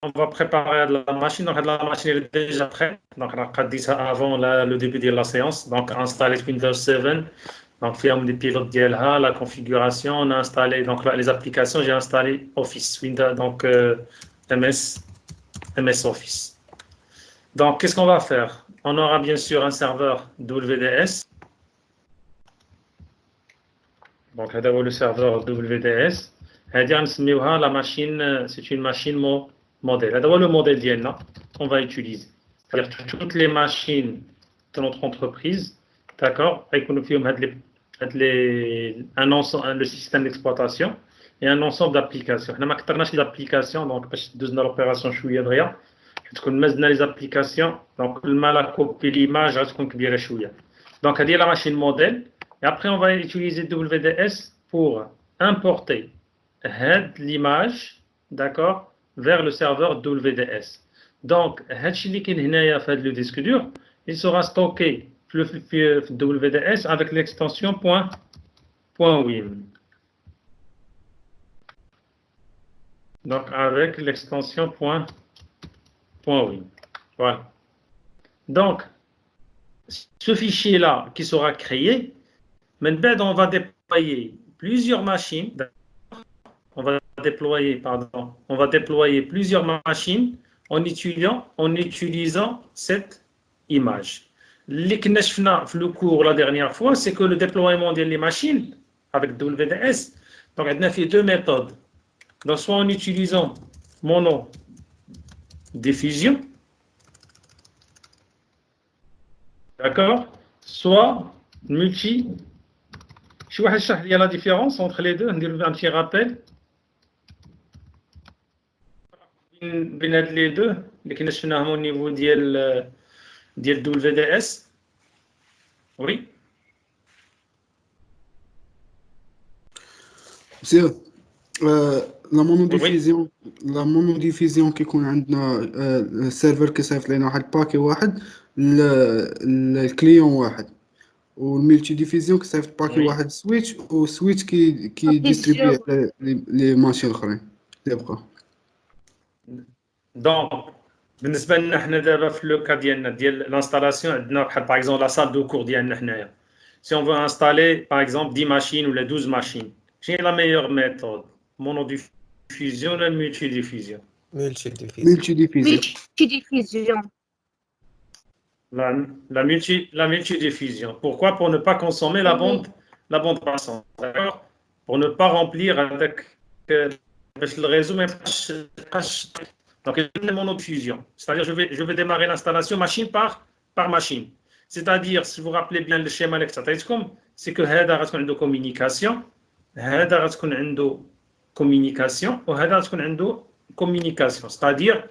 on va préparer la machine. Donc, la machine est déjà prête. Donc, on a dit ça avant le début de la séance. Donc, installer Windows 7. Donc, faire des pilotes DLH, la configuration. On a installé donc, les applications. J'ai installé Office, Windows, donc MS Office. Donc, qu'est-ce qu'on va faire? On aura bien sûr un serveur WDS. Donc, le serveur WDS. La machine, c'est une machine modèle. Le modèle d'IENA qu'on va utiliser. C'est-à-dire toutes les machines de notre entreprise, d'accord, avec le système d'exploitation et un ensemble d'applications. On a des applications, donc, dans l'opération chouïa de rien. Les applications, donc, le mal à copier l'image, donc, on a la machine modèle. Et après, on va utiliser WDS pour importer l'image, d'accord, vers le serveur WDS. Donc, le disque dur, il sera stocké le WDS avec l'extension .wim. Donc, avec l'extension .wim. Voilà. Donc, ce fichier-là qui sera créé, maintenant, on va déployer plusieurs machines. On va déployer plusieurs machines en utilisant cette image. Ce que nous avons fait le cours la dernière fois, c'est que le déploiement des machines avec WDS, donc on a fait deux méthodes. Donc, soit en utilisant monodiffusion, d'accord, soit multi. Je vais vous dire la différence entre les deux, un petit rappel. بين هاد لي دو اللي كنا شفناهم au niveau ديال WDS. Oui. سير لا مونوديفيزيون كيكون عندنا السيرفر كيصيفط لنا واحد الباكي واحد الكليون واحد، والملتي ديفيزيون كيصيفط باكي واحد سويتش، وسويتش كي ديستريبيو على لي ماشين الاخرين اللي بقى. دونك بالنسبه لنا حنا دابا في لو كا ديال لانستالاسيون عندنا بحال باغ اكزومبل لا سال دو كور ديالنا حنايا. Si on veut installer par exemple 10 machines ou les 12 machines, quelle est la meilleure méthode? Monodiffusion ou multidiffusion? Multidiffusion. La multidiffusion. Pourquoi? Pour ne pas consommer la bande passante. D'accord? Pour ne pas remplir avec le réseau. Donc, une monodiffusion. C'est-à-dire, je vais démarrer l'installation machine par machine. C'est-à-dire, si vous vous rappelez bien le schéma, c'est que هذا غتكون عنده communication, هذا غتكون عنده communication, وهذا غتكون عنده communication. C'est-à-dire,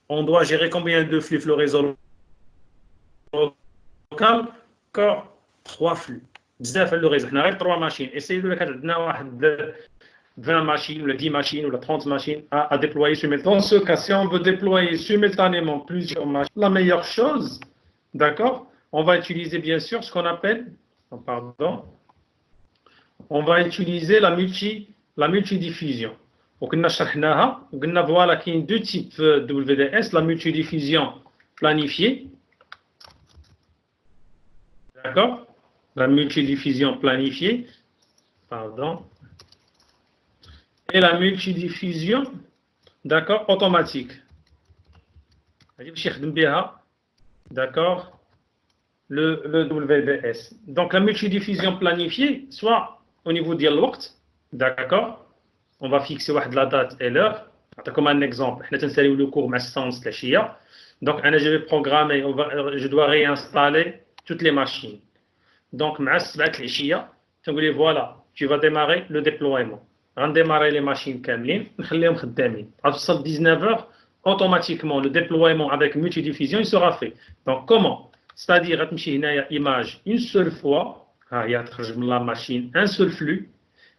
on doit gérer combien de flux le réseau local? Encore 3 flux. بزاف le réseau. On a 3 machines. Essayez de faire 20 machines, ou 10 machines, ou 30 machines à déployer simultanément. Dans ce cas, si on veut déployer simultanément plusieurs machines, la meilleure chose, d'accord, on va utiliser bien sûr ce qu'on appelle, on va utiliser la multidiffusion. وكنا شرحناها وقلنا voilà qu'il y a deux types de WDS, la multidiffusion planifiée, d'accord, la multidiffusion planifiée, et la multidiffusion, d'accord, automatique. D'accord, le WDS. Donc la multidiffusion planifiée, soit au niveau de l'OCT, d'accord, on va fixer la date et l'heure. Comme un exemple, on a le cours Massens Lachia. Donc je vais programmer, je dois réinstaller toutes les machines. Donc voilà, tu vas démarrer le déploiement. Redémarrer les machines كاملين نخليهم خدامين. À 19h, automatiquement le déploiement avec multidiffusion il sera fait. Donc comment? C'est-à-dire تمشي هنايا image une seule fois, هي تخرج من la machine un seul flux,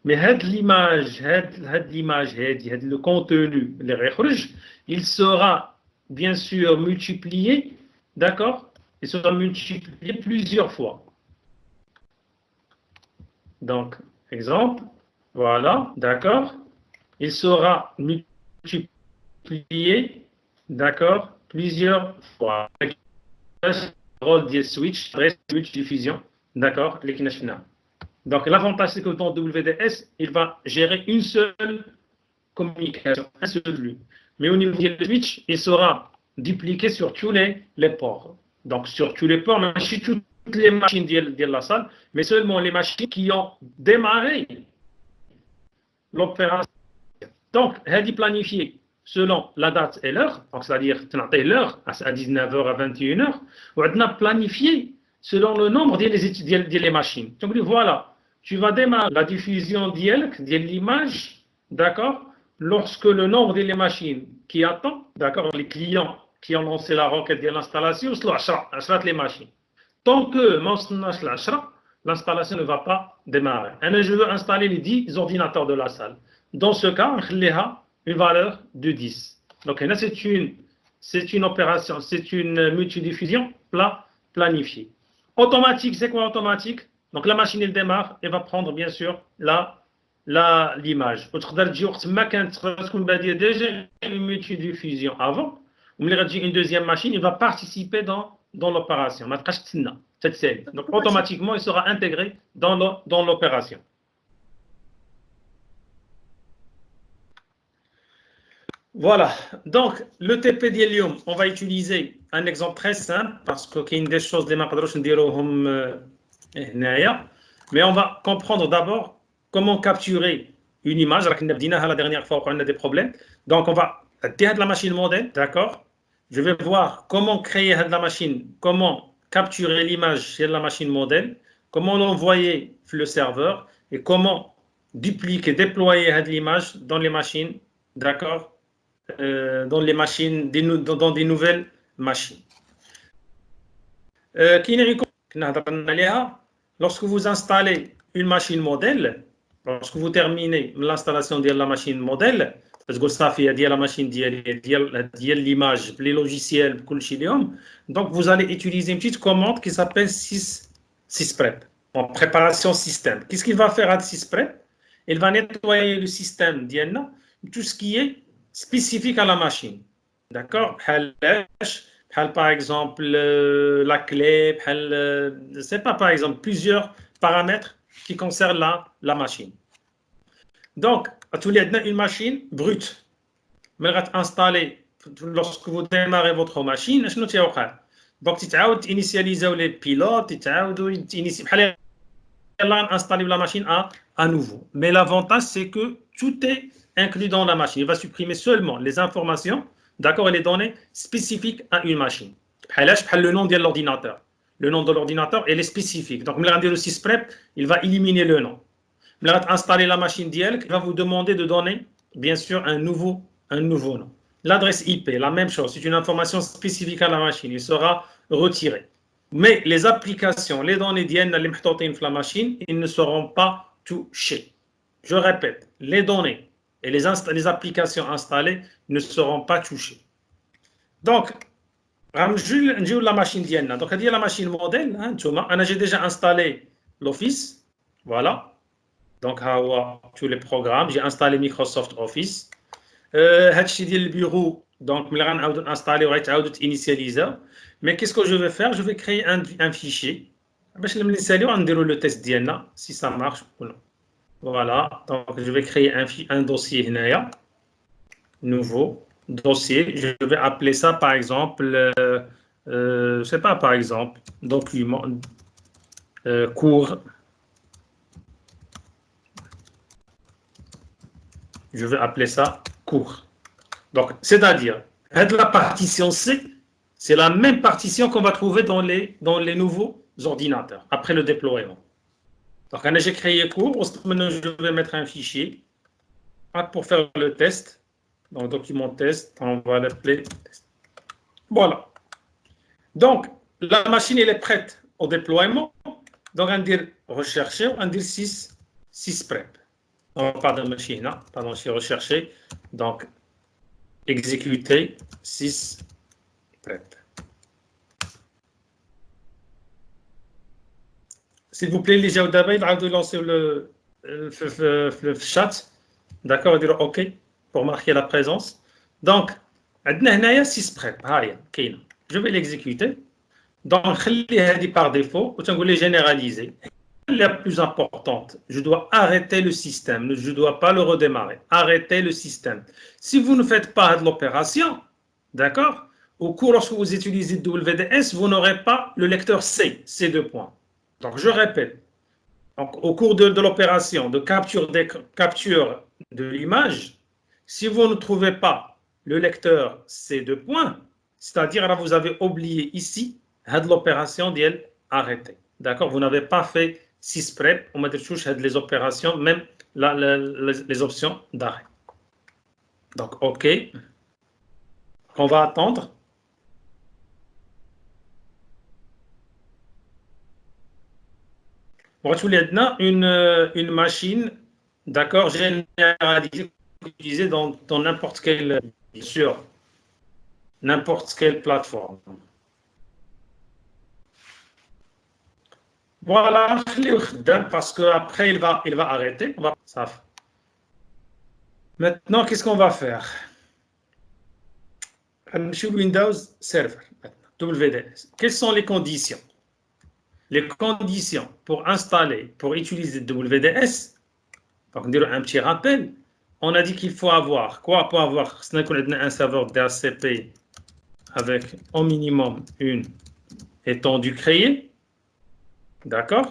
mais l'image le contenu اللي غيخرج, il sera bien sûr multiplié, d'accord? Il sera multiplié plusieurs fois. Donc exemple, voilà, d'accord, il sera multiplié d'accord, plusieurs fois. Le rôle des switch diffusion, d'accord, les kinashna. Donc l'avantage c'est que dans WDS, il va gérer une seule communication, un seul flux. Mais au niveau du switch, il sera dupliqué sur tous les ports. Donc sur tous les ports, même si toutes les machines de la salle, mais seulement les machines qui ont démarré l'opération. Donc, elle est planifiée selon la date et l'heure, c'est-à-dire l'heure à 19h à 21h, ou on a planifié selon le nombre des machines. Donc voilà, tu vas démarrer la diffusion de l'image, d'accord, lorsque le nombre des machines qui attendent, d'accord, les clients qui ont lancé la requête de l'installation, c'est les machines. Tant que l'installation ne va pas démarrer. Et je veux installer les 10 ordinateurs de la salle. Dans ce cas, on a une valeur de 10. Donc, c'est une opération, c'est une multidiffusion planifiée. Automatique, c'est quoi automatique? Donc, la machine, elle démarre et va prendre, bien sûr, l'image. Déjà une multidiffusion avant, une deuxième machine, il va participer dans l'opération. Cette série. Donc, automatiquement, il sera intégré dans l'opération. Voilà. Donc, le TP d'hélium, on va utiliser un exemple très simple parce qu'il y a des choses mais on va comprendre d'abord comment capturer une image. La dernière fois, on a des problèmes. Donc, on va dire la machine modèle, d'accord? Je vais voir comment créer la machine, comment capturer l'image sur la machine modèle, comment l'envoyer sur le serveur et comment dupliquer, déployer l'image dans les machines, d'accord? Dans les machines, dans des nouvelles machines. Lorsque vous installez une machine modèle, lorsque vous terminez l'installation de la machine modèle, parce que ça fait la machine l'image, les logiciels, donc vous allez utiliser une petite commande qui s'appelle sysprep, en préparation système. Qu'est-ce qu'il va faire à sysprep? Il va nettoyer le système d'IELNA, tout ce qui est spécifique à la machine. D'accord? Par exemple, la clé, c'est pas par exemple plusieurs paramètres qui concernent la machine. Donc, à tous les une machine brute. Mais installer lorsque vous démarrez votre machine, donc tu as initialisé les pilotes, tu as installer la machine à nouveau. Mais l'avantage, c'est que tout est inclus dans la machine. Il va supprimer seulement les informations, d'accord, et les données spécifiques à une machine. Le nom de l'ordinateur. Le nom de l'ordinateur, elle est spécifique. Donc, le sysprep, il va éliminer le nom. Il va installer la machine d'IEL, il va vous demander de donner, bien sûr, un nouveau nom. L'adresse IP, la même chose. C'est une information spécifique à la machine. Il sera retiré. Mais les applications, les données d'IEL, la machine, ils ne seront pas touchés. Je répète, les données et les applications installées ne seront pas touchées. Donc, la machine d'IEL. Donc, la machine modèle, j'ai déjà installé l'Office. Voilà. Donc, tous les programmes. J'ai installé Microsoft Office. Le bureau. Donc, je vais installer et initialiser. Mais qu'est-ce que je vais faire? Je vais créer un fichier. Je vais l'installer, on déroule le test d'IELNA, si ça marche ou non. Voilà. Donc, je vais créer un dossier nouveau dossier. Je vais appeler ça, par exemple, je ne sais pas, par exemple, document, cours. Je vais appeler ça cours. Donc, c'est-à-dire, la partition C, c'est la même partition qu'on va trouver dans les nouveaux ordinateurs, après le déploiement. Donc, quand j'ai créé cours, maintenant, je vais mettre un fichier pour faire le test. Donc, document test, on va l'appeler test. Voilà. Donc, la machine, elle est prête au déploiement. Donc, on dit rechercher, on dit sysprep. Pardon, machine, pardon, je suis recherché. Donc, exécuter sysprep. S'il vous plaît, les gens d'abord, de lancer le chat. D'accord, dire OK pour marquer la présence. Donc, عندنا هنايا سيسبريب هاهي كاينه. جو في ليكزيكوتي دونك نخلي هذه par défaut وتنقول لي généraliser. La plus importante, je dois arrêter le système, je ne dois pas le redémarrer. Arrêter le système. Si vous ne faites pas l'opération, d'accord, au cours lorsque vous utilisez WDS, vous n'aurez pas le lecteur C, ces deux points. Donc je répète, donc, au cours de l'opération de capture de l'image, si vous ne trouvez pas le lecteur ces deux points, c'est-à-dire là vous avez oublié ici l'opération d'elle arrêter. D'accord, vous n'avez pas fait sysprep, on m'a dit les opérations, même les options d'arrêt. Donc, OK. On va attendre. On va une machine, d'accord, généralisée, utilisée dans n'importe quelle, sur n'importe quelle plateforme. Voilà, parce qu'après, il va arrêter. Maintenant, qu'est-ce qu'on va faire? Sur Windows Server, WDS. Quelles sont les conditions? Les conditions pour installer, pour utiliser WDS, donc dire un petit rappel, on a dit qu'il faut avoir quoi? Pour avoir un serveur DHCP avec au minimum une étendue créée. D'accord.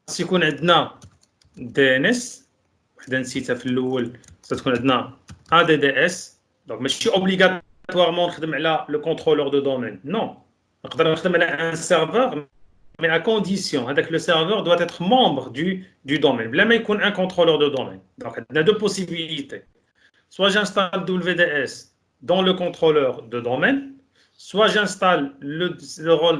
Si on a DNS, ADDS, donc mais je suis obligatoirement le contrôleur de domaine. Non, on a un serveur, mais à condition que le serveur doit être membre du domaine. Même il y a un contrôleur de domaine. Donc il y a deux possibilités. Soit j'installe WDS dans le contrôleur de domaine, soit j'installe le rôle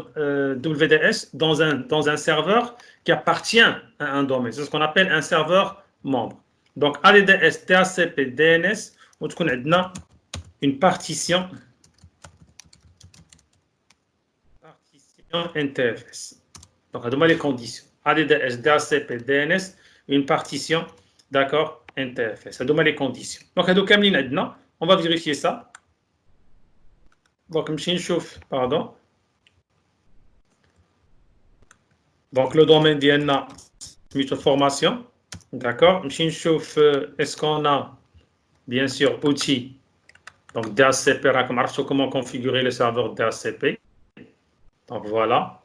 WDS dans un serveur qui appartient à un domaine. C'est ce qu'on appelle un serveur membre. Donc, ADDS, DHCP, DNS, on a une partition NTFS. Donc, on a les conditions. ADDS, DHCP, DNS, une partition, d'accord, NTFS. Ça donne les conditions. Donc, on va vérifier ça. Donc, pardon. Donc, le domaine d'INA, c'est formation. D'accord. Est-ce qu'on a, bien sûr, outils. Donc, DHCP, comment configurer le serveur DHCP. Donc, voilà.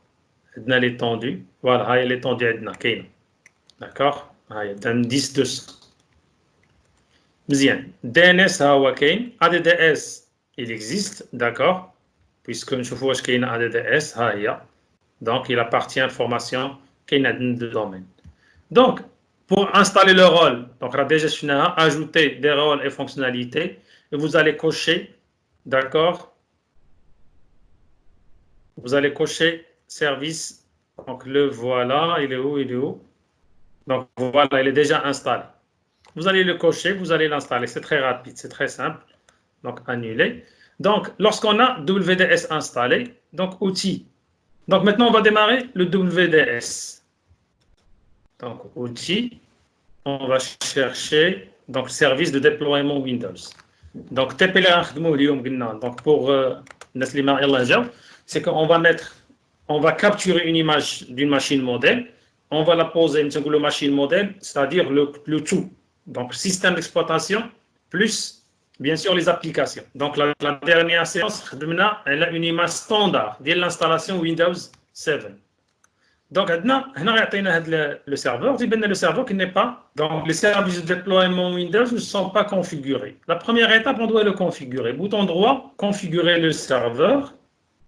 On a l'étendue. Voilà, il y a l'étendue. D'accord. Il y a 10 200. Bien. DNS, ADDS. Il existe, d'accord, puisque nous avons qu'il y a un ADDS, donc il appartient à l'information qu'il y a de domaine. Donc, pour installer le rôle, donc on a déjà ajouté des rôles et fonctionnalités, et vous allez cocher, d'accord, vous allez cocher service, donc le voilà, il est où? Donc voilà, il est déjà installé. Vous allez le cocher, vous allez l'installer, c'est très rapide, c'est très simple. Donc, annuler. Donc, lorsqu'on a WDS installé, donc outils. Donc, maintenant, on va démarrer le WDS. Donc, outils. On va chercher donc service de déploiement Windows. Donc, donc pour c'est qu'on va capturer une image d'une machine modèle. On va la poser une machine modèle, c'est-à-dire le tout. Donc, système d'exploitation plus bien sûr, les applications. Donc, la dernière séance, elle a une image standard de l'installation Windows 7. Donc, maintenant, on a le serveur. Le serveur qui n'est pas. Donc, les services de déploiement Windows ne sont pas configurés. La première étape, on doit le configurer. Bouton droit, configurer le serveur.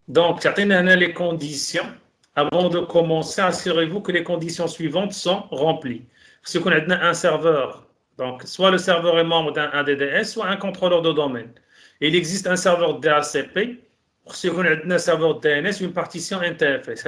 Donc, on a les conditions. Avant de commencer, assurez-vous que les conditions suivantes sont remplies. Si on a un serveur. Donc, soit le serveur est membre d'un ADDS, soit un contrôleur de domaine. Et il existe un serveur DHCP, si on a un serveur DNS, une partition NTFS.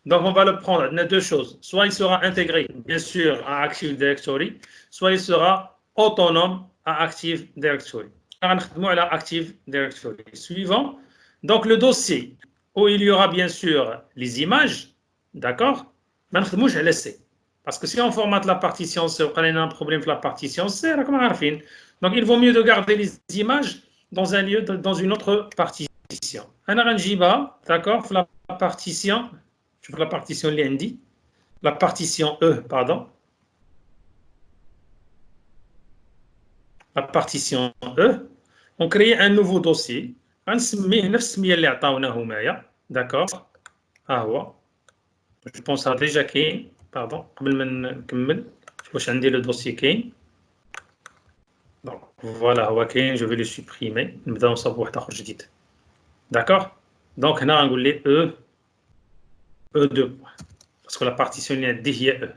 Donc, on va le prendre. Il y a deux choses. Soit il sera intégré, bien sûr, à Active Directory, soit il sera autonome à Active Directory. Active Directory. Suivant. Donc, le dossier où il y aura bien sûr les images, d'accord? Je vais laisser. Parce que si on formate la partition C, on a un problème avec la partition C, donc il vaut mieux de garder les images dans un lieu, dans une autre partition. D'accord, la partition, je la partition lundi, la partition E, pardon. La partition E, on crée un nouveau dossier. D'accord. Je pense à déjà Kane. Pardon. Je vais le dossier Kane. Donc voilà, je vais le supprimer. D'accord. Donc là, on va E, E2. Parce que la partition est E.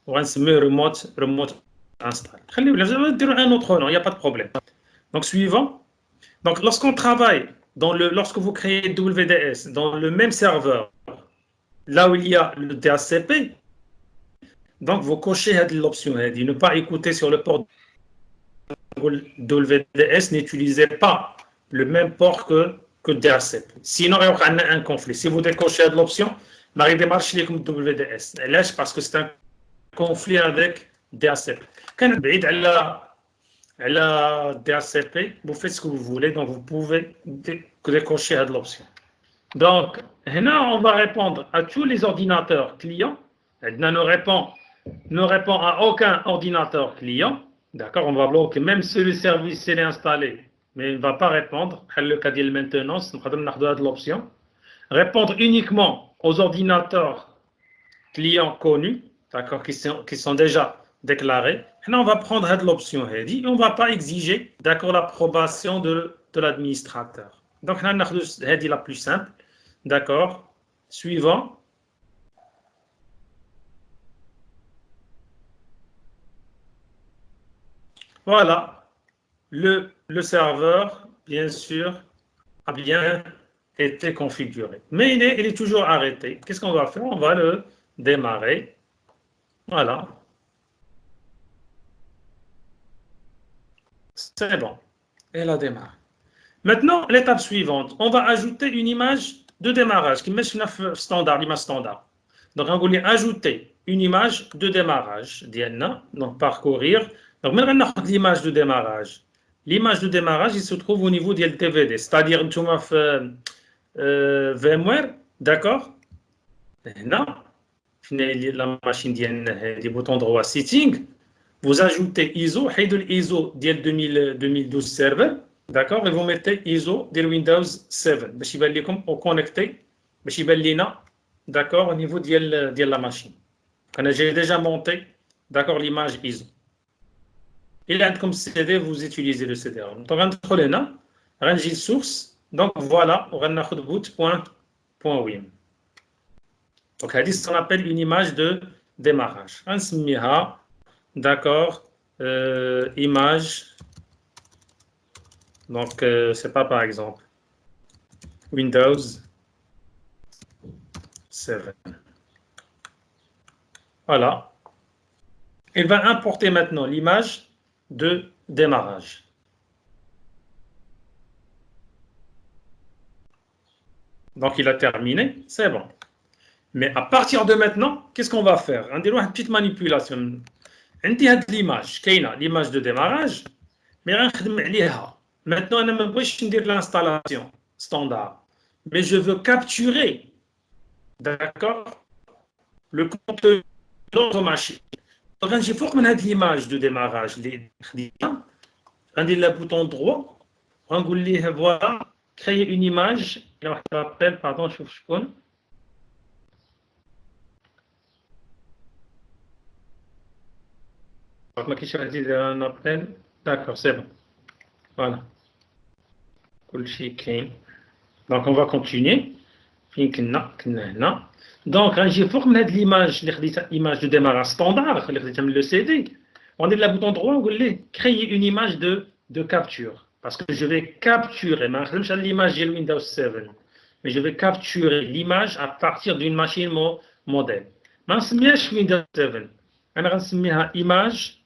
On va remote install. Un autre nom, il n'y a pas de problème. Donc suivant. Donc lorsqu'on travaille, lorsque vous créez WDS dans le même serveur, là où il y a le DHCP, donc vous cochez l'option ne pas écouter sur le port WDS, n'utilisez pas le même port que DHCP. Sinon, il y aura un conflit. Si vous décochez l'option, il démarche comme WDS. Parce que c'est un conflit avec DHCP. Quand vous êtes à la DHCP, vous faites ce que vous voulez, donc vous pouvez décocher l'option. Donc, là, on va répondre à tous les ordinateurs clients. Ne répond à aucun ordinateur client. D'accord, on va bloquer même si le service est installé, mais il ne va pas répondre. Le cas de maintenance, nous avons l'option. Répondre uniquement aux ordinateurs clients connus, d'accord, qui sont déjà déclarés. Là, on va prendre l'option et on ne va pas exiger, d'accord, l'approbation de l'administrateur. Donc, là, on a la plus simple. D'accord. Suivant. Voilà. Le serveur, bien sûr, a bien été configuré. Mais il est toujours arrêté. Qu'est-ce qu'on va faire? On va le démarrer. Voilà. C'est bon. Et la démarre. Maintenant, l'étape suivante. On va ajouter une image de démarrage qui met sur l'image standard. Donc, on va ajouter une image de démarrage. Donc, parcourir. Donc, maintenant, on a l'image de démarrage. L'image de démarrage, il se trouve au niveau du TVD, c'est-à-dire VMware, d'accord? Non. La machine des boutons droit setting. Vous ajoutez ISO, ISO 2012 serveur. D'accord, et vous mettez ISO de Windows 7. باش يبان لكم au connecté, باش يبان لنا, d'accord, au niveau de la machine. J'ai déjà monté, d'accord, l'image ISO. Il a comme CD, vous utilisez le CD. Donc, on va là, range source. Donc voilà, on va faire boot.wim. Donc, c'est ce qu'on appelle une image de démarrage. On se met à, d'accord, image. Donc, c'est pas par exemple Windows 7. Voilà. Il va importer maintenant l'image de démarrage. Donc, il a terminé, c'est bon. Mais à partir de maintenant, qu'est-ce qu'on va faire? On dirait une petite manipulation. On dit l'image, l'image de démarrage, mais on va maintenant, on ne peut pas dire l'installation standard. Mais je veux capturer, d'accord, le contenu de notre machine. Donc, j'ai pour l'image de démarrage, on dit le bouton droit, on dit voilà, créer une image. Je rappelle, pardon, je connais. D'accord, c'est bon. Voilà. Donc, on va continuer. Donc, j'ai formé l'image de démarrage standard, le CD. On est de la bouton droit, on dit créer une image de capture. Parce que je vais capturer, l'image de Windows 7, mais je vais capturer l'image à partir d'une machine modèle. Je vais Windows 7. Je vais image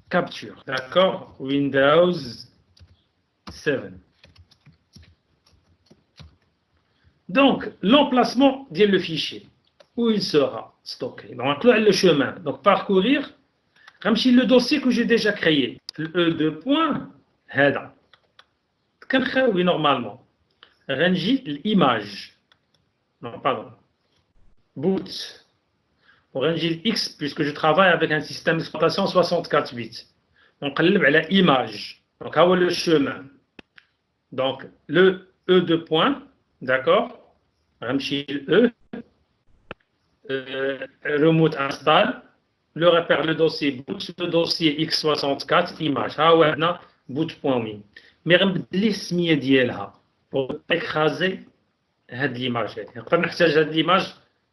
capture. D'accord? Windows 7. Donc, l'emplacement dit le fichier. où il sera stocké. Donc, là, le chemin. Donc, parcourir, comme si le dossier que j'ai déjà créé, le E2 point, هذا. Oui, normalement. Rangi l'image. Non, pardon. Boot. Pour Rangi X, puisque je travaille avec un système d'exploitation 64 bits. Donc, la image. Donc, où est le chemin? Donc, le E2 point, d'accord? Rangi E. Remote install. Le repère le dossier boot, le dossier x64 image. ها هو هنا boot.win. مي غنبدل ليه السميه ديالها pour écraser هاد ليماج هادي. نقدر نحتاج هاد ليماج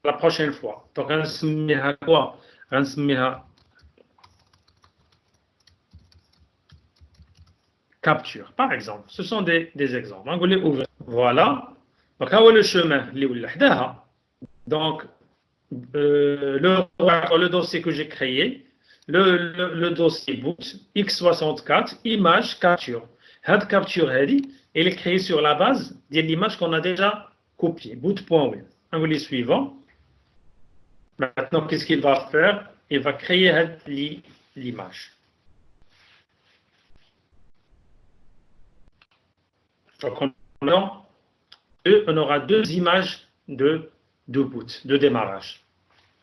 la prochaine fois. Donc غنسميها quoi? غنسميها capture par exemple. Ce sont des exemples. نقول ليه ouvrir. Voilà. Donc ها هو le chemin اللي ولا حداها. Donc le dossier que j'ai créé, le dossier boot x64 image capture. Cette capture elle est créée sur la base de l'image qu'on a déjà copiée, boot.win. On va les suivant. Maintenant, qu'est-ce qu'il va faire? Il va créer l'image. Donc, on aura deux images de boot, de démarrage.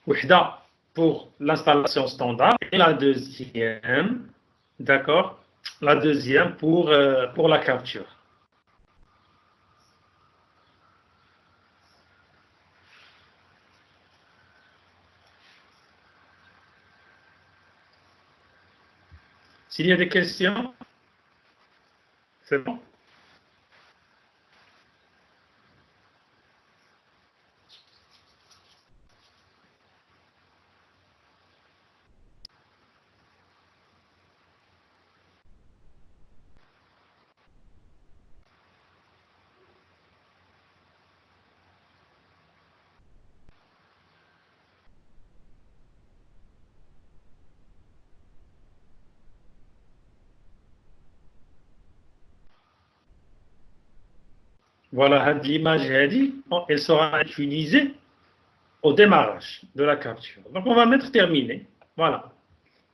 Wahda pour l'installation standard et la deuxième, d'accord, la deuxième pour la capture. S'il y a des questions, c'est bon. Voilà, l'image, elle sera utilisée au démarrage de la capture. Donc, on va mettre terminé. Voilà.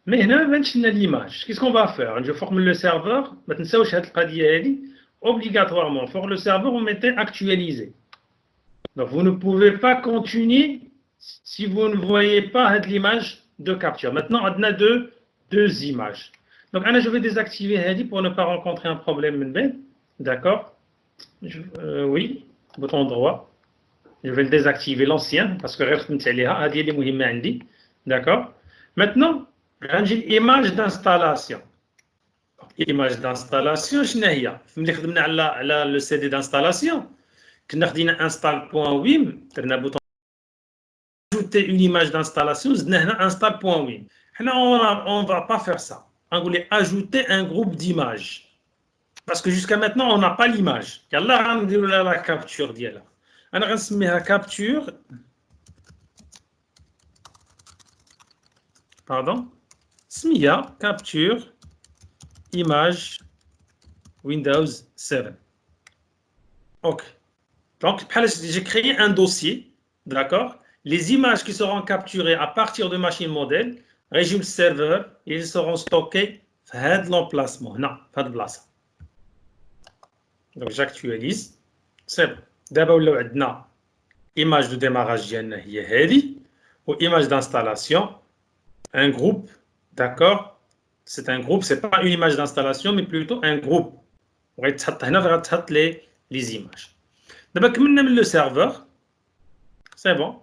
Mais maintenant, l'image. Qu'est-ce qu'on va faire? Je forme le serveur. Maintenant, obligatoirement, pour le serveur, on mettait actualiser. Donc, vous ne pouvez pas continuer si vous ne voyez pas l'image de capture. Maintenant, on a deux images. Donc, je vais désactiver pour ne pas rencontrer un problème. D'accord? Oui, bouton droit. Je vais le désactiver l'ancien parce que d'accord. Maintenant, j'ai l'image d'installation. L'image d'installation, le CD d'installation. Nous avons install.wim. Ajouter une image d'installation, install.wim. On ne va pas faire ça. On voulait ajouter un groupe d'images. Parce que jusqu'à maintenant, on n'a pas l'image. Il y a là la capture. On va mettre la capture. Pardon. SMIA, capture, image, Windows 7. OK. Donc, j'ai créé un dossier. D'accord. Les images qui seront capturées à partir de machine modèle, régime serveur, ils seront stockés dans l'emplacement. Non, pas de place. Donc j'actualise. C'est bon. D'abord, nous avons image de démarrage ou image d'installation. Un groupe, d'accord? C'est un groupe, ce n'est pas une image d'installation, mais plutôt un groupe. On va mettre les images. D'abord, le serveur. C'est bon.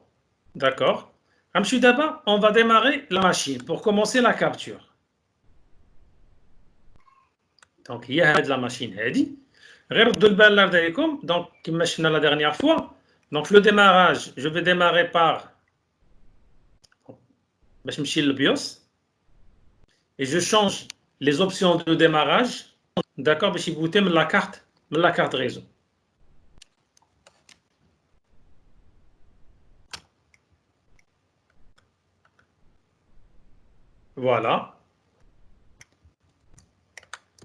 D'accord. D'abord, on va démarrer la machine pour commencer la capture. Donc, il y a la machine. Donc, comme la dernière fois, donc le démarrage, je vais démarrer par le BIOS et je change les options de démarrage. D'accord, je vais booter la carte réseau. Voilà.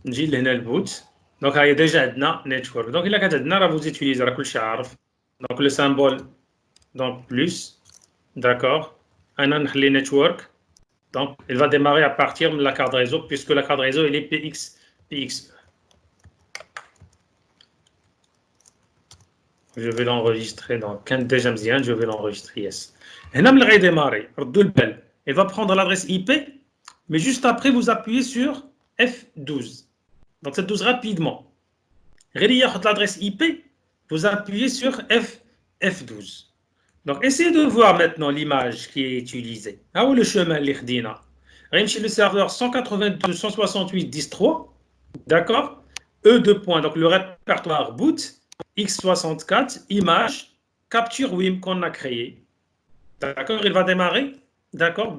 J'ai le boot. Donc, il y a déjà un network. Donc, il y a vous utilisez donc le symbole donc plus. d'accord, les network. Donc, il va démarrer à partir de la carte réseau, puisque la carte réseau, elle est PXE. Je vais l'enregistrer dans déjà je vais l'enregistrer, yes. Il va démarrer, il va prendre l'adresse IP, mais juste après, vous appuyez sur F12. Donc, cette 12 rapidement. L'adresse IP, vous appuyez sur F12. Donc, essayez de voir maintenant l'image qui est utilisée. Ah, où le chemin, l'Irdina. Chez le serveur 192.168.10.3, d'accord, E2 points, donc le répertoire boot, X64, image, capture WIM qu'on a créé. D'accord, il va démarrer. D'accord,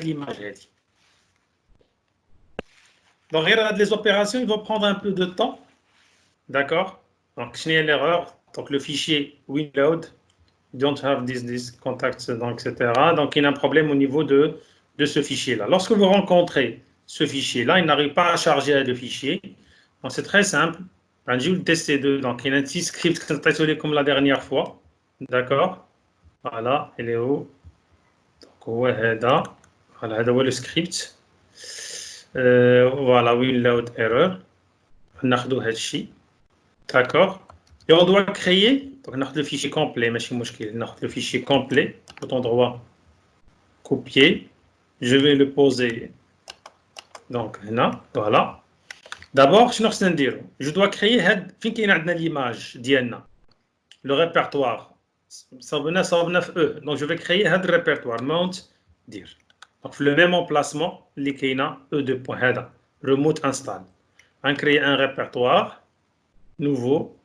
l'image. Donc, les opérations, il va prendre un peu de temps. D'accord, donc, je n'ai l'erreur. Donc, le fichier WinLoad, don't have this contacts, donc, etc. Donc, il y a un problème au niveau de ce fichier-là. Lorsque vous rencontrez ce fichier-là, il n'arrive pas à charger le fichier. Donc, c'est très simple. Je vais le tester. Donc, il y a un petit script comme la dernière fois. D'accord. Voilà, il est où? Donc, voilà, le script. Voilà, WinLoad error. On a d'accord. Et on doit créer, donc on a le fichier complet, le fichier complet, bouton droit, copier. Je vais le poser, donc là, voilà. D'abord, je dois créer l'image d'IANA, le répertoire. Ça venait 109E. Donc, je vais créer le répertoire, mount, dire. Donc, le même emplacement, l'IKENA E2.header, remote install. On crée un répertoire nouveau.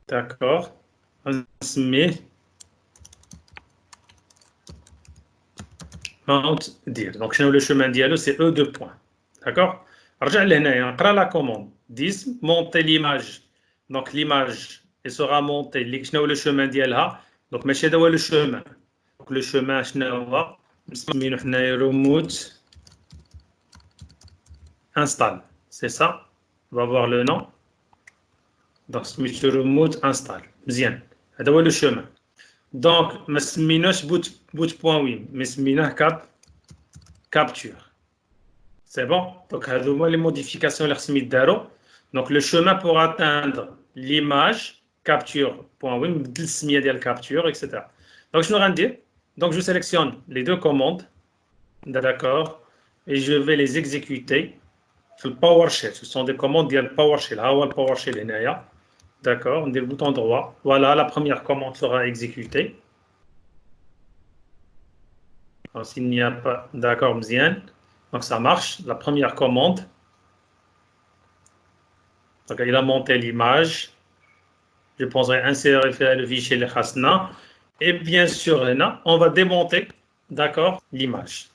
D'accord. On se met mount dire. Donc, le chemin dialogue, c'est E2 points. D'accord. On prend la commande 10, monter l'image. Donc, l'image, elle sera montée. Le chemin dialogue. Donc, je vais le chemin. Donc, le chemin, je vais remote install. C'est ça. On va voir le nom. Donc, je remote install. Bien. C'est le chemin. Donc, je ne boot.wim, mais capture. C'est bon? Donc, les modifications, donc, le chemin pour atteindre l'image, capture.wim, capture, etc. Donc, je vais dire. Donc, je sélectionne les deux commandes. D'accord. Et je vais les exécuter. Sur le PowerShell. Ce sont des commandes de PowerShell. PowerShell. D'accord, on dit le bouton droit. Voilà, la première commande sera exécutée. S'il n'y a pas, d'accord, bien. Donc ça marche, la première commande. Donc il a monté l'image. Je penserai insérer le fichier le Hasna. Et bien sûr, on va démonter, d'accord, l'image.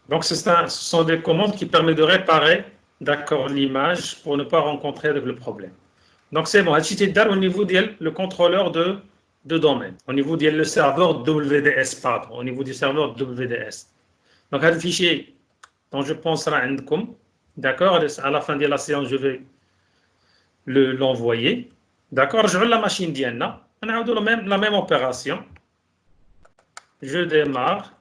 Donc ce sont des commandes qui permettent de réparer, d'accord, l'image pour ne pas rencontrer le problème. Donc c'est bon, au niveau du contrôleur de domaine, au niveau du serveur WDS, pardon, au niveau du serveur WDS. Donc le fichier dont je penserai à d'accord, à la fin de la séance, je vais l'envoyer. D'accord, je vais la machine d'Ienna, on a la même opération. Je démarre.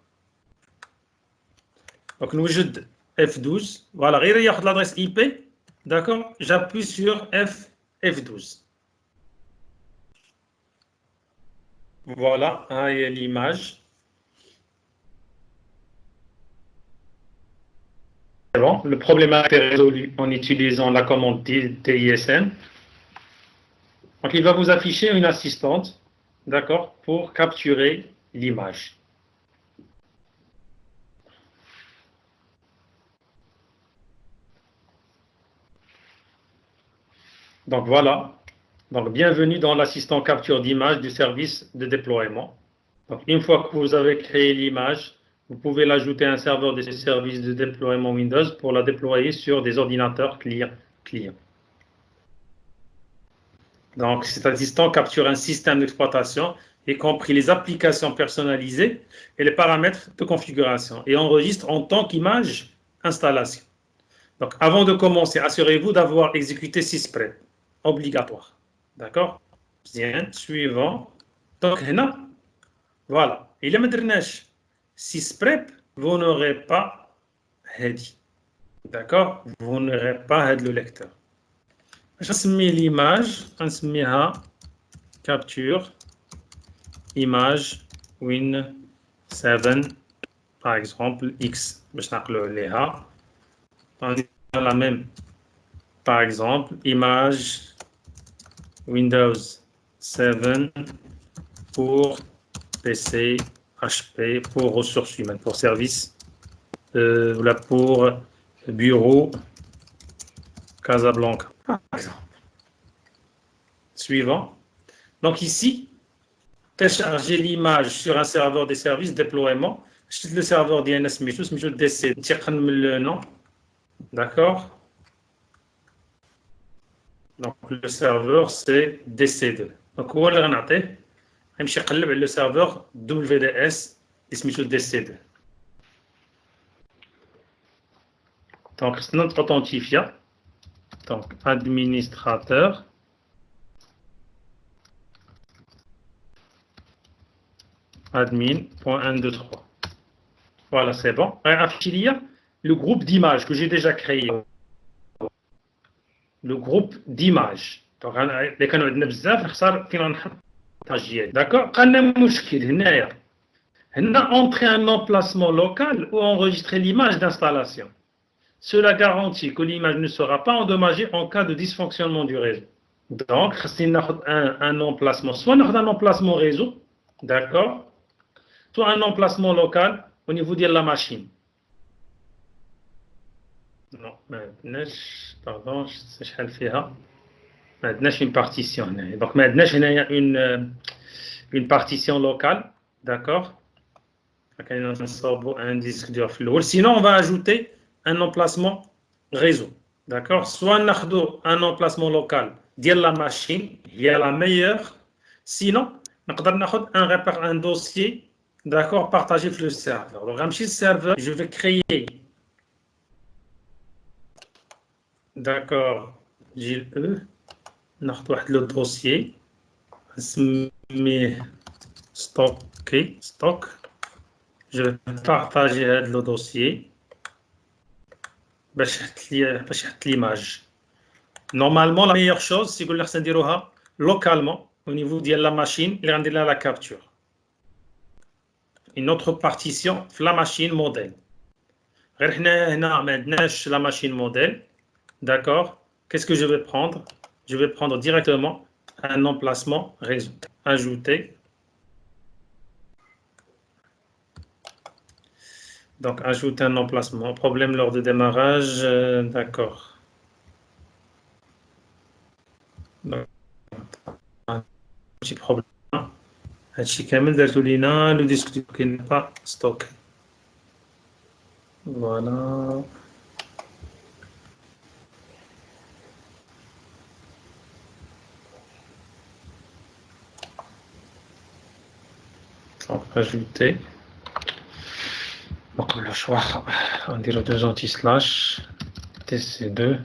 Donc nous je F12, voilà, il y a l'adresse IP, d'accord, j'appuie sur F12. Voilà, il y a l'image. C'est bon, le problème a été résolu en utilisant la commande TISN. Donc, il va vous afficher une assistante, d'accord, pour capturer l'image. Donc, voilà. Donc, bienvenue dans l'assistant capture d'image du service de déploiement. Donc, une fois que vous avez créé l'image, vous pouvez l'ajouter à un serveur de services de déploiement Windows pour la déployer sur des ordinateurs clients. Donc, cet assistant capture un système d'exploitation, y compris les applications personnalisées et les paramètres de configuration, et enregistre en tant qu'image installation. Donc, avant de commencer, assurez-vous d'avoir exécuté sysprep. Obligatoire. D'accord? Bien. Suivant. Donc, là, voilà. Il y a maintenant sysprep, vous n'aurez pas Hedi. D'accord? Vous n'aurez pas le lecteur. Je vais l'image, je vais capture, image, Win7, par exemple, X. Je vais on a la même, par exemple, image, Windows 7 pour PC, HP, pour ressources humaines, pour service, pour bureau, Casablanca, par exemple. Suivant. Donc ici, télécharger l'image sur un serveur des services déploiement. Le serveur DNS, mais je décide. Le nom. D'accord? Donc le serveur, c'est DC2. Donc, où est-ce qu'on a le serveur WDS, DC2. Donc, c'est notre authentifiant. Donc, administrateur. Admin.123. Voilà, c'est bon. Il y a le groupe d'images que j'ai déjà créé. Le groupe d'images. Donc, les canaux de Nebzaf, d'accord? On a un problème. On a entré un emplacement local ou enregistré l'image d'installation. Cela garantit que l'image ne sera pas endommagée en cas de dysfonctionnement du réseau. Donc, c'est un emplacement, soit un emplacement réseau, d'accord, soit un emplacement local au niveau de la machine. Non, maintenant, pardon, je sais pas faire. Maintenant, une partition. Donc, maintenant, il y a une partition locale, d'accord. Un disque dur. Sinon, on va ajouter un emplacement réseau. D'accord? Soit un emplacement local de la machine, il y a la meilleure. Sinon, on va un dossier, d'accord, partagé sur le serveur. Donc, un petit serveur, je vais créer. D'accord. J'ai le dossier. Mais stock. Je vais partager le dossier. L'image. Normalement, la meilleure chose, c'est que vous localement, au niveau de la machine, il y a la capture. Une autre partition, la machine modèle. Maintenant, la machine modèle. D'accord? Qu'est-ce que je vais prendre? Je vais prendre directement un emplacement réseau. Ajouter. Donc, ajouter un emplacement. Problème lors de démarrage. D'accord. Un petit problème. Le disque dur qui n'est pas stocké. Voilà. On va ajouter. Donc le choix, on dirait deux anti-slash, TC2,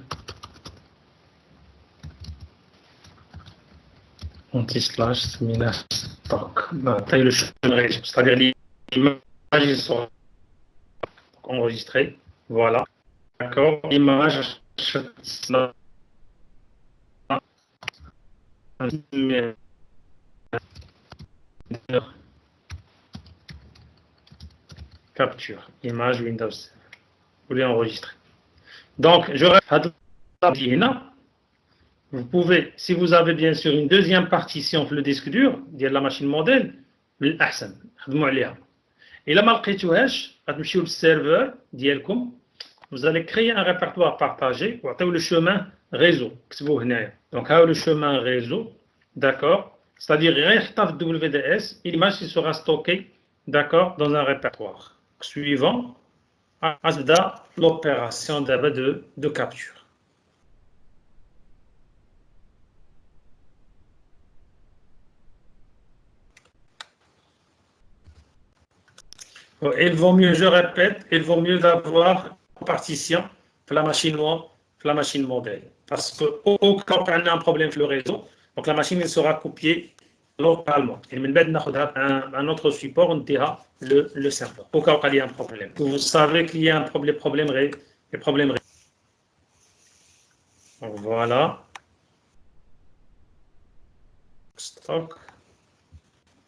anti-slash, seminar stock. Taille le chemin, c'est-à-dire les images sont enregistrées. Voilà. D'accord. Image. Capture. Image Windows. Vous voulez enregistrer. Donc, je répète. Vous pouvez, si vous avez bien sûr une deuxième partition sur le disque dur, de la machine modèle, الأحسن خدموا عليها. إلا ما لقيتوهاش غتمشيو للسيرفر ديالكم, vous allez créer un répertoire partagé وعطيو le chemin réseau. كتبوه هنايا. Donc, le chemin réseau, d'accord, c'est-à-dire غير يحطها في WDS, l'image sera stockée, d'accord, dans un répertoire. Suivant, غتبدا l'opération de capture. Il vaut mieux, je répète, il vaut mieux d'avoir une partition la machine modèle. Parce qu'au cas où on a un problème sur le réseau, donc la machine sera copiée localement. Et maintenant, on a un autre support, on dira le serveur. Au cas où il y a un problème. Vous savez qu'il y a un problème réel. Donc voilà. Stock.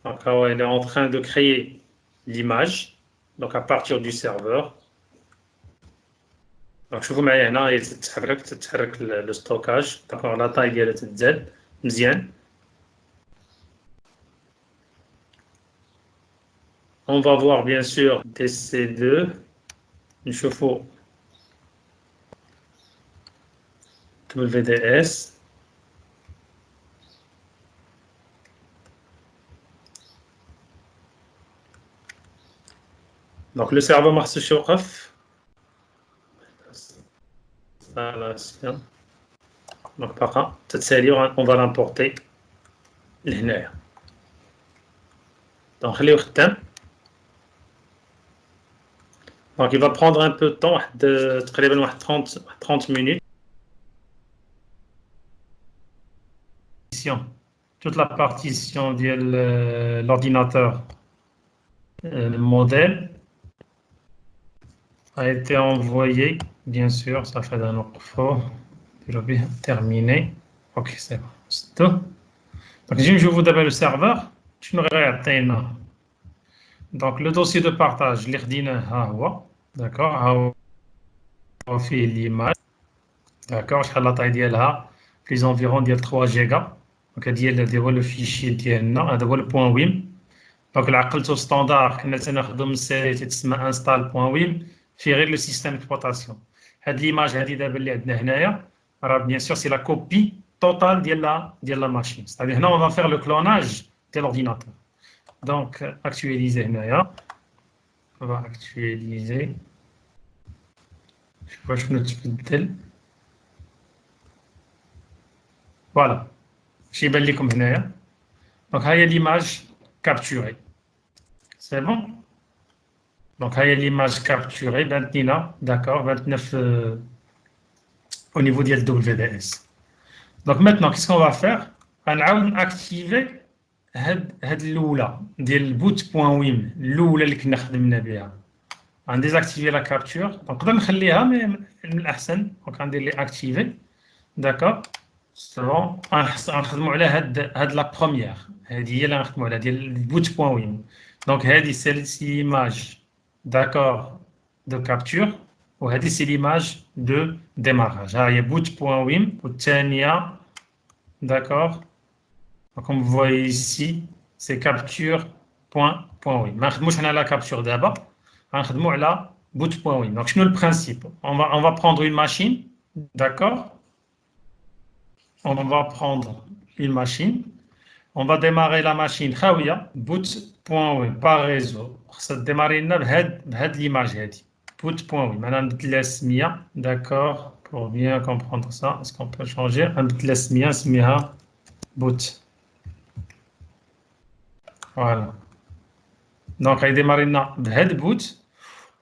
Donc là, elle est en train de créer l'image. Donc à partir du serveur. Donc شوفوا معايا هنا تتحرك le stockage. D'accord, la taille ديالها تتزاد مزيان. On va voir bien sûr DC2. نشوفوا WDS. Donc le serveur ما خصوش يوقف. Donc par contre, cette série on va l'importer لهنايا. Donc خليه يخدم. Donc il va prendre un peu de temps, تقريبا 30 minutes. Toute la partition de l'ordinateur modèle a été envoyée, bien sûr, ça fait un autre faux. Terminé. Ok, c'est bon. C'est tout. Donc, je vous donne le serveur. Je ne Donc, le dossier de partage, l'Irdina, d'accord, on fait l'image. D'accord, je vais la taille d'elle, plus environ 3 gigas. Donc, le fichier d'elle, le point WIM. Donc, l'عقلته standard, كنا تنخدم السيري تسمى install.wim في غير le système d'exploitation. هاد l'image هادي دابا اللي عندنا هنايا راه bien sûr c'est la copie totale ديال la machine. C'est-à-dire هنا on va faire le clonage de l'ordinateur. Donc actualiser هنايا. On va actualiser. Je vois شنو تبدل. Voilà. شي يبان لكم هنايا. Donc ها هي l'image capturée. C'est bon? Donc, il y a l'image capturée, 29, d'accord, 29 au niveau de WDS. Donc, maintenant, qu'est-ce qu'on va faire? On va activer l'oula, le boot.wim, l'oula que nous avons. On désactiver la capture. Donc, on va la mais donc on va l'activer. D'accord? C'est bon. On va la première. Le boot.wim. Donc, c'est l'image. D'accord, de capture, ou c'est l'image de démarrage. Il y a boot.wim, Tania, d'accord. Comme vous voyez ici, c'est capture.wim. Je vais la capture d'abord. Je vais la boot.wim. Donc, c'est le principe. On va prendre une machine, d'accord. On va prendre une machine. On va démarrer la machine Khawiya, boot.wim, par réseau. Ça démarrer l'image. Boot.wim. Maintenant, on laisse Mia. D'accord, pour bien comprendre ça, est-ce qu'on peut changer? On laisse Mia, Mia, boot. Voilà. Donc, il démarre le boot.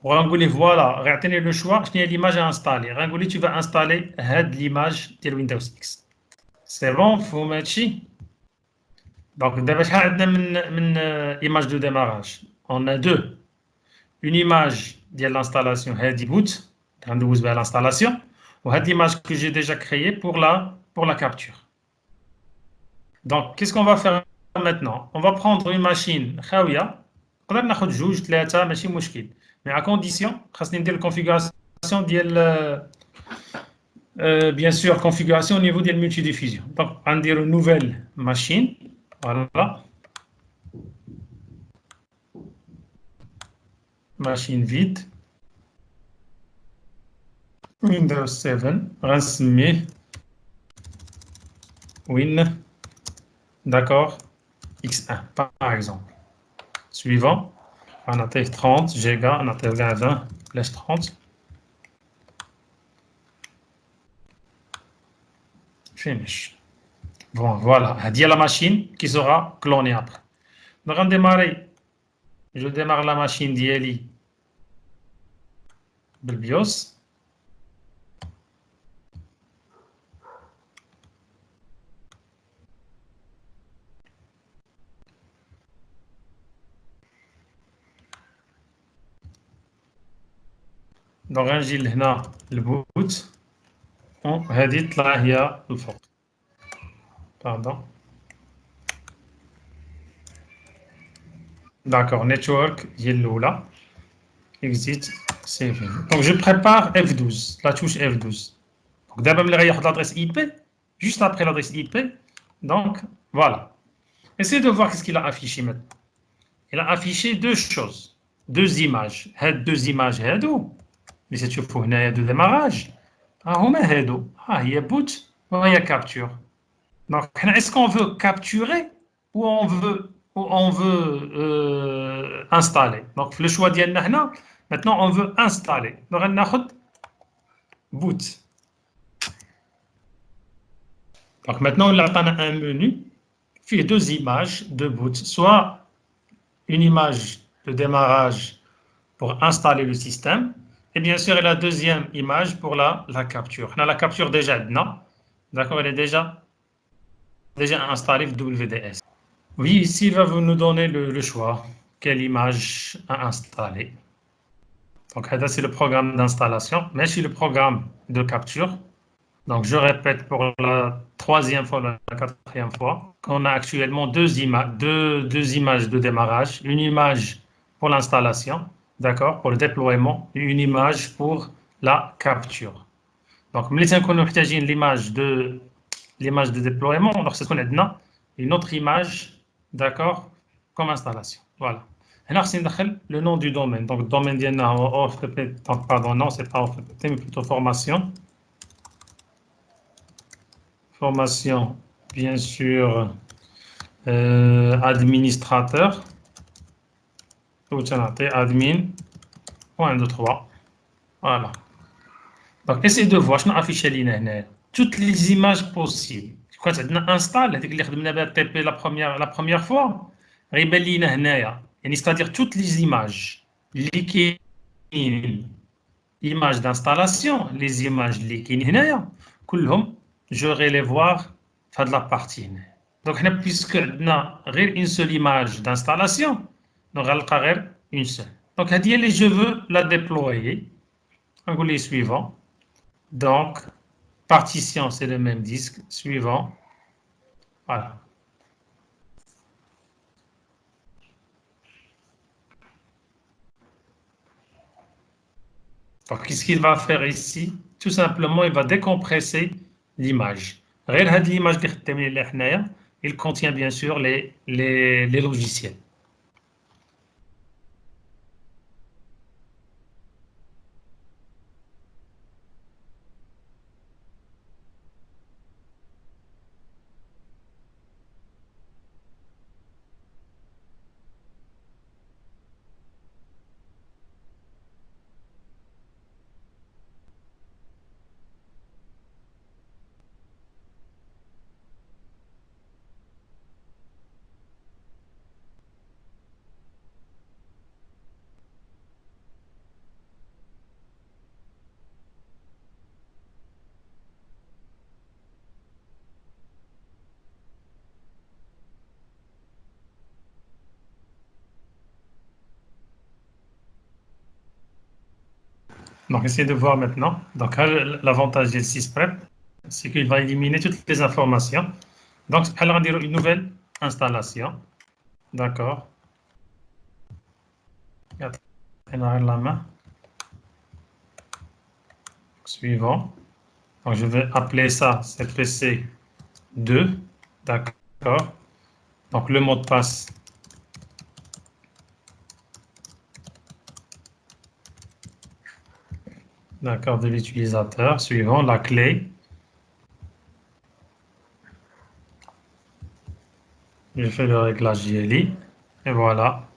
On va dire voilà, retenez le choix, je l'image à installer. On va dire tu vas installer l'image de Windows X. C'est bon, il faut mettre. Donc, une image de démarrage. On a deux. Une image de l'installation, Heady Boot, l'installation, ou l'image que j'ai déjà créée pour la capture. Donc, qu'est-ce qu'on va faire maintenant? On va prendre une machine Khawiya. On va prendre juge, tlata, machine mouchkil. Mais à condition, on va faire la configuration bien sûr, configuration au niveau de la multidiffusion. Donc, on va dire une nouvelle machine. Voilà. Machine vide. Windows 7. Rasmi. Win. D'accord. X1, par exemple. Suivant. On intègre 30 gigas. On intègre 20. Laisse 30. Finish. Bon, voilà. Il y a la machine qui sera clonée après. Donc, on démarre. Je démarre la machine d'IELI. BIOS. Donc, غنجي لهنا البوت وهذه تطلع هي الفوق. Pardon. D'accord, network هي الأولى. Exit, c'est fini. Donc, je prépare F12, la touche F12. Donc, d'abord, il y a l'adresse IP, juste après l'adresse IP. Donc, voilà. Essayez de voir ce qu'il a affiché maintenant. Il a affiché deux choses, deux images. Deux images, mais c'est pour une de démarrage. Il y a boot, il y a capture. Donc, est-ce qu'on veut capturer ou on veut installer? Donc, le choix d'Yanna, maintenant, on veut installer. Donc, on a boot. Donc, maintenant, on a un menu qui fait deux images de boot. Soit une image de démarrage pour installer le système. Et bien sûr, la deuxième image pour la capture. On a la capture déjà dedans. D'accord, elle est déjà installée WDS. Oui, ici, il va nous donner le choix. Quelle image à installer. Donc, c'est le programme d'installation, mais c'est le programme de capture. Donc, je répète pour la troisième fois, la quatrième fois, qu'on a actuellement deux images de démarrage. Une image pour l'installation, d'accord, pour le déploiement, et une image pour la capture. Donc, nous avons l'image de déploiement, donc c'est ce qu'on a dit, une autre image, d'accord, comme installation. Voilà. Et là, c'est le nom du domaine. Donc, le domaine pardon, non, c'est pas OFPP, mais plutôt formation. Formation, bien sûr, administrateur. Admin, 1, 2, 3. Voilà. Donc, essayez de voir, je vais afficher toutes les images possibles. Quand on installe, la première fois, c'est-à-dire toutes les images. Images d'installation, les images كلهم je vais les voir dans la partie. Donc, puisque on a une seule image d'installation, on va une seule. Donc, je veux la déployer. On va les suivants. Donc, partition, c'est le même disque. Suivant. Voilà. Donc, qu'est-ce qu'il va faire ici? Tout simplement, il va décompresser l'image. L'image il contient bien sûr les logiciels. Donc, essayez de voir maintenant. Donc, l'avantage du SysPrep, c'est qu'il va éliminer toutes les informations. Donc, alors, on dirait une nouvelle installation. D'accord. La main. Suivant. Donc, je vais appeler ça CPC 2. D'accord. Donc, le mot de passe. D'accord, de l'utilisateur. Suivant, la clé. Je fais le réglage JLI. Et voilà.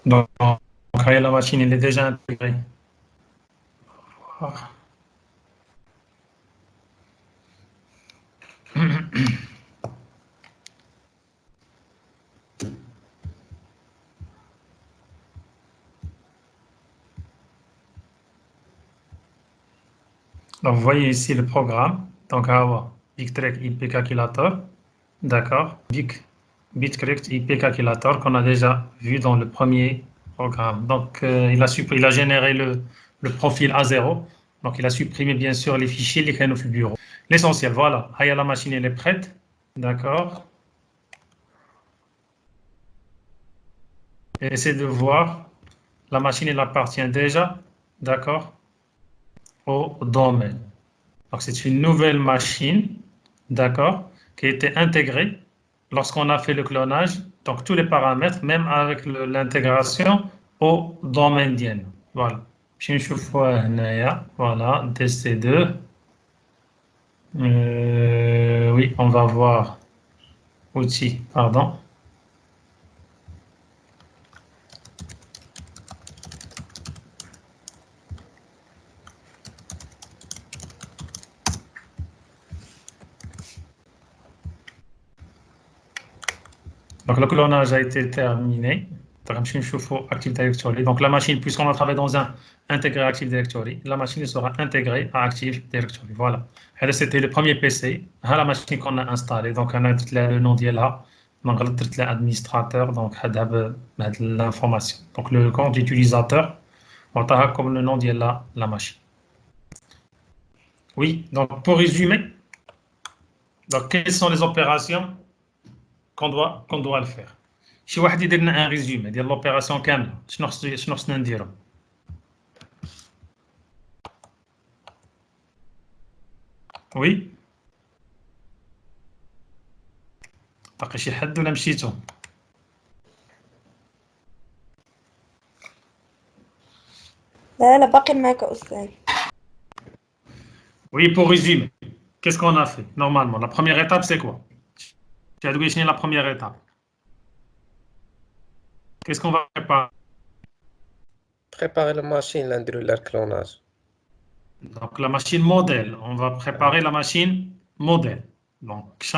Donc, la machine elle est déjà intégrée. Donc, vous voyez ici le programme. Donc, à avoir BitCorrect IP Calculator. D'accord. BitCorrect IP Calculator qu'on a déjà vu dans le premier programme. Donc, il a généré le profil A0. Donc, il a supprimé bien sûr les fichiers, les canaux bureau. L'essentiel, voilà. La machine, elle est prête. D'accord. Essayez de voir. La machine, elle appartient déjà. D'accord. Au domaine. Donc, c'est une nouvelle machine, d'accord, qui a été intégrée lorsqu'on a fait le clonage. Donc, tous les paramètres, même avec l'intégration au domaine DIEN. Voilà. Voilà, DC2. Oui, on va voir outils, pardon. Donc, le clonage a été terminé. Donc, la machine, puisqu'on a travaillé dans un intégré Active Directory, la machine sera intégrée à Active Directory. Voilà. C'était le premier PC. La machine qu'on a installée. Donc, on a le nom d'IA là. Donc, l'administrateur. Donc, l'information. Donc, le compte utilisateur. On a comme le nom d'IA là, la machine. Oui. Donc, pour résumer, donc, quelles sont les opérations qu'on doit le faire? شي واحد يدير لنا ان ريزومي ديال لوبيراسيون كامله شنو خصنا نديرو وي باقي شي حد ولا مشيتو لا باقي معك أستاذ. Oui, pour résumer, qu'est-ce qu'on a fait normalement? La première étape, c'est quoi? Tu as dit la première étape. Qu'est-ce qu'on va préparer? Préparer la machine, le clonage. Donc, la machine modèle. On va préparer la machine modèle. Donc, qu'est-ce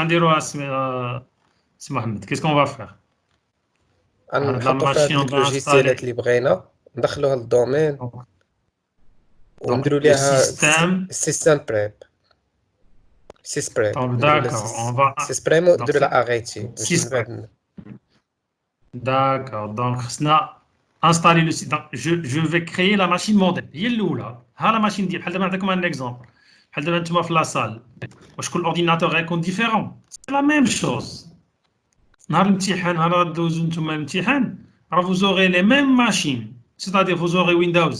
qu'on va faire? La machine, on va installer. ندخلوها للدومين ونديروا ليها système prep. D'accord, on va. Système نديروا لها arrêté. D'accord, donc installer le site. Je vais créer la machine modèle. هي الأولى. ها la machine ديال بحال دابا نعطيكم un exemple. بحال دابا نتوما في لا سال. واش كل ordinateur غيكون différent? C'est la même chose. نهار الامتحان نهار دوزو نتوما الامتحان راه vous aurez les mêmes machines. C'est-à-dire vous aurez Windows.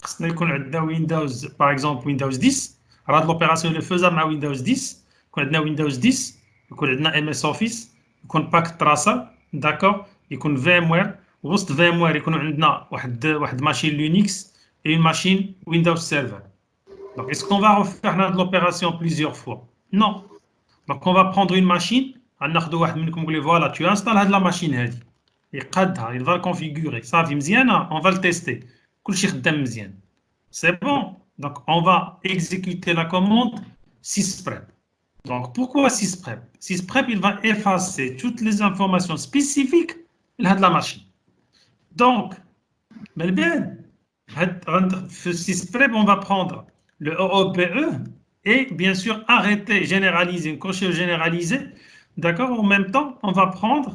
خصنا يكون عندنا Windows par exemple Windows 10. راه هاد لوبيراسيون اللي فازا مع Windows 10. يكون عندنا Windows 10. يكون عندنا MS Office. يكون باك تراسا. D'accord. يكون VMware. وسط VMware يكون عندنا واحد ماشين لينكس et une machine Windows Server. Donc est-ce qu'on va refaire l'opération plusieurs fois? Non. Donc on va prendre une machine. غناخذ واحد منكم يقول لي voilà tu installes هاد la machine هادي. يقادها il va configurer. صافي مزيانه on va le tester. كلشي خدام مزيان. C'est bon. Donc on va exécuter la commande sysprep. Donc pourquoi sysprep? Sysprep il va effacer toutes les informations spécifiques de la machine. Donc, sysprep on va prendre le OOPE et bien sûr arrêter, généraliser, une coche généralisée. D'accord? En même temps, on va prendre,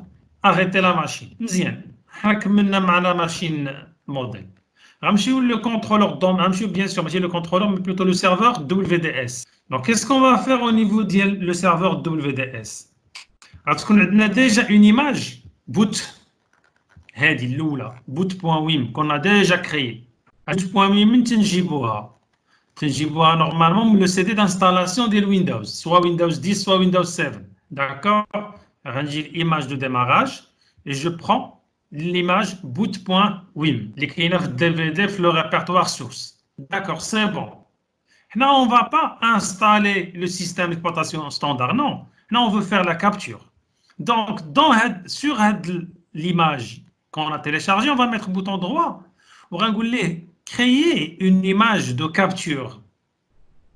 arrêter la machine. Bien. La machine modèle. Le contrôleur, bien sûr, le contrôleur, mais plutôt le serveur WDS. Donc, qu'est-ce qu'on va faire au niveau du serveur WDS? Parce qu'on a déjà une image, boot, boot.wim, qu'on a déjà créé. Boot.wim, تنجيبوها normalement le CD d'installation de Windows, soit Windows 10, soit Windows 7. D'accord? J'ai l'image de démarrage et je prends l'image boot.wim, l'écrit dans le DVD, le répertoire source. D'accord, c'est bon. Là, on ne va pas installer le système d'exploitation standard, non. Là, on veut faire la capture. Donc, sur l'image quand on a téléchargé, on va mettre le bouton droit. On va créer une image de capture.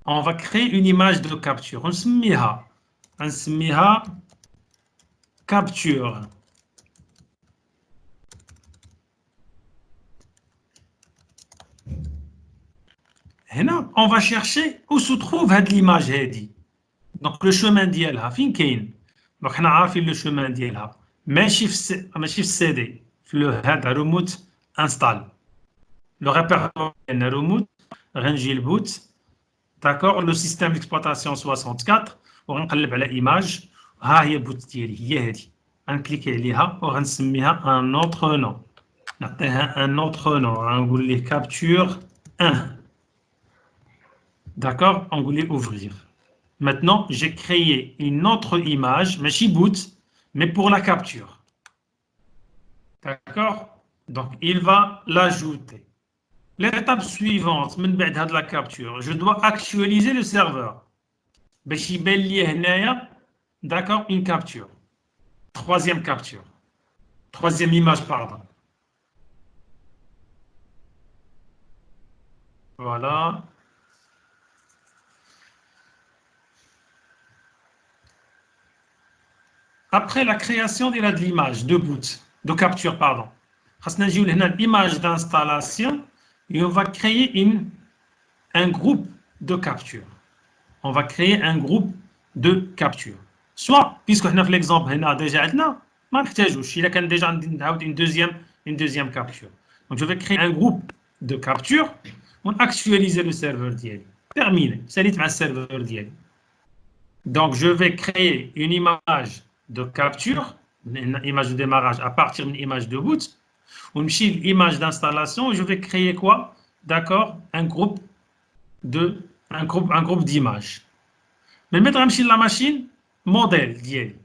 On va créer une image de capture. On se met capture. Là, on va chercher où se trouve l'image. Donc le chemin d'ILA, fin kain. Donc on a le chemin d'ILA. ماشي في CD. Le هذا remote install. Le répertoire remote, range le boot. D'accord, le système d'exploitation 64. ونقلب على image. ها هي boot ديالي هي هذه. غنكليكي عليها وغنسميها un autre nom. نعطيها un autre nom. غنقول ليه capture 1. D'accord, on voulait ouvrir. Maintenant, j'ai créé une autre image, mais boot, mais pour la capture. D'accord, donc il va l'ajouter. L'étape suivante, de la capture, je dois actualiser le serveur. D'accord, une capture. Troisième capture. Troisième image, pardon. Voilà. Après la création de l'image de boot, de capture, pardon, l'image d'installation et on va créer un groupe de capture. On va créer un groupe de capture. Soit, puisque on a fait l'exemple déjà, il y a déjà une deuxième capture. Donc je vais créer un groupe de capture pour actualiser le serveur d'IEL. Terminé, c'est le serveur d'IEL. Donc je vais créer une image de capture, une image de démarrage à partir d'une image de boot, ou une image d'installation, je vais créer quoi? D'accord, un groupe d'images. Mais mettre la machine modèle d'IEL.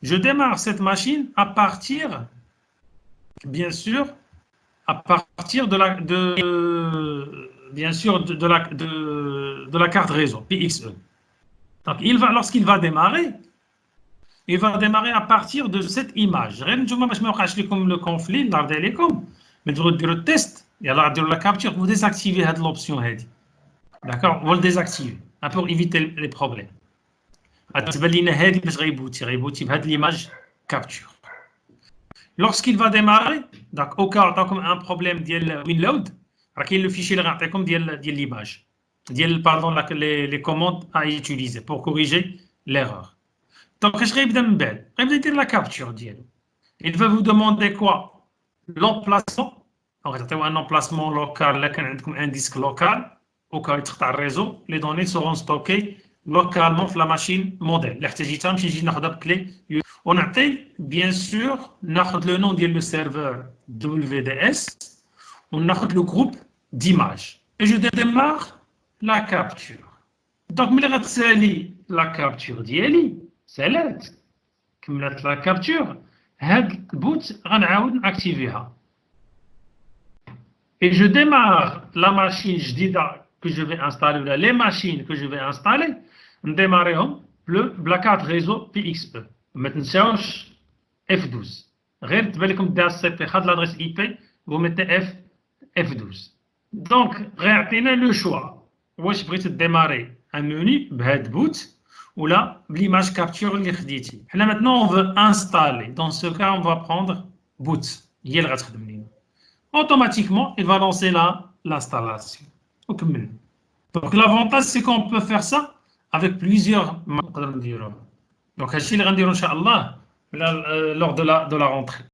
Je démarre cette machine à partir, bien sûr, de la carte réseau PXE. Donc lorsqu'il va démarrer, il va démarrer à partir de cette image. Je ne vais pas vous le conflit, mais vous dire le test, et alors la capture, vous désactivez l'option. D'accord, vous le désactivez pour éviter les problèmes. L'image capture. Lorsqu'il va démarrer, donc au cas où un problème de WinLoad, il y a le fichier de l'image, pardon, les commandes à utiliser pour corriger l'erreur. Donc, je vais dire la capture. Il va vous demander quoi? L'emplacement. Un emplacement local, un disque local, au cas où il y a un réseau, les données seront stockées localement sur la machine modèle. On a bien sûr le nom du serveur WDS, on a le groupe d'images. Et je démarre la capture. Donc, la capture d'IELI. سالات كملت لا كابتور هاد البوت غنعاود ناكتيفيها et je démarre la machine جديده que je vais installer ou les machines que je vais installer نديماريهم بلا كارت ريزو PXE ما تنساوش F12 غير تبان لكم ديال السي بي خد لادريس اي بي وميتي F12 دونك غيعطينا لو شوا واش بغيت ديماري ان موني بهاد بوت ou là, l'image capture l'IRDT. Là, maintenant, on veut installer. Dans ce cas, on va prendre boot. Automatiquement, il va lancer l'installation. Donc, l'avantage, c'est qu'on peut faire ça avec plusieurs. Donc, je vais le dire, Inch'Allah, lors de la rentrée.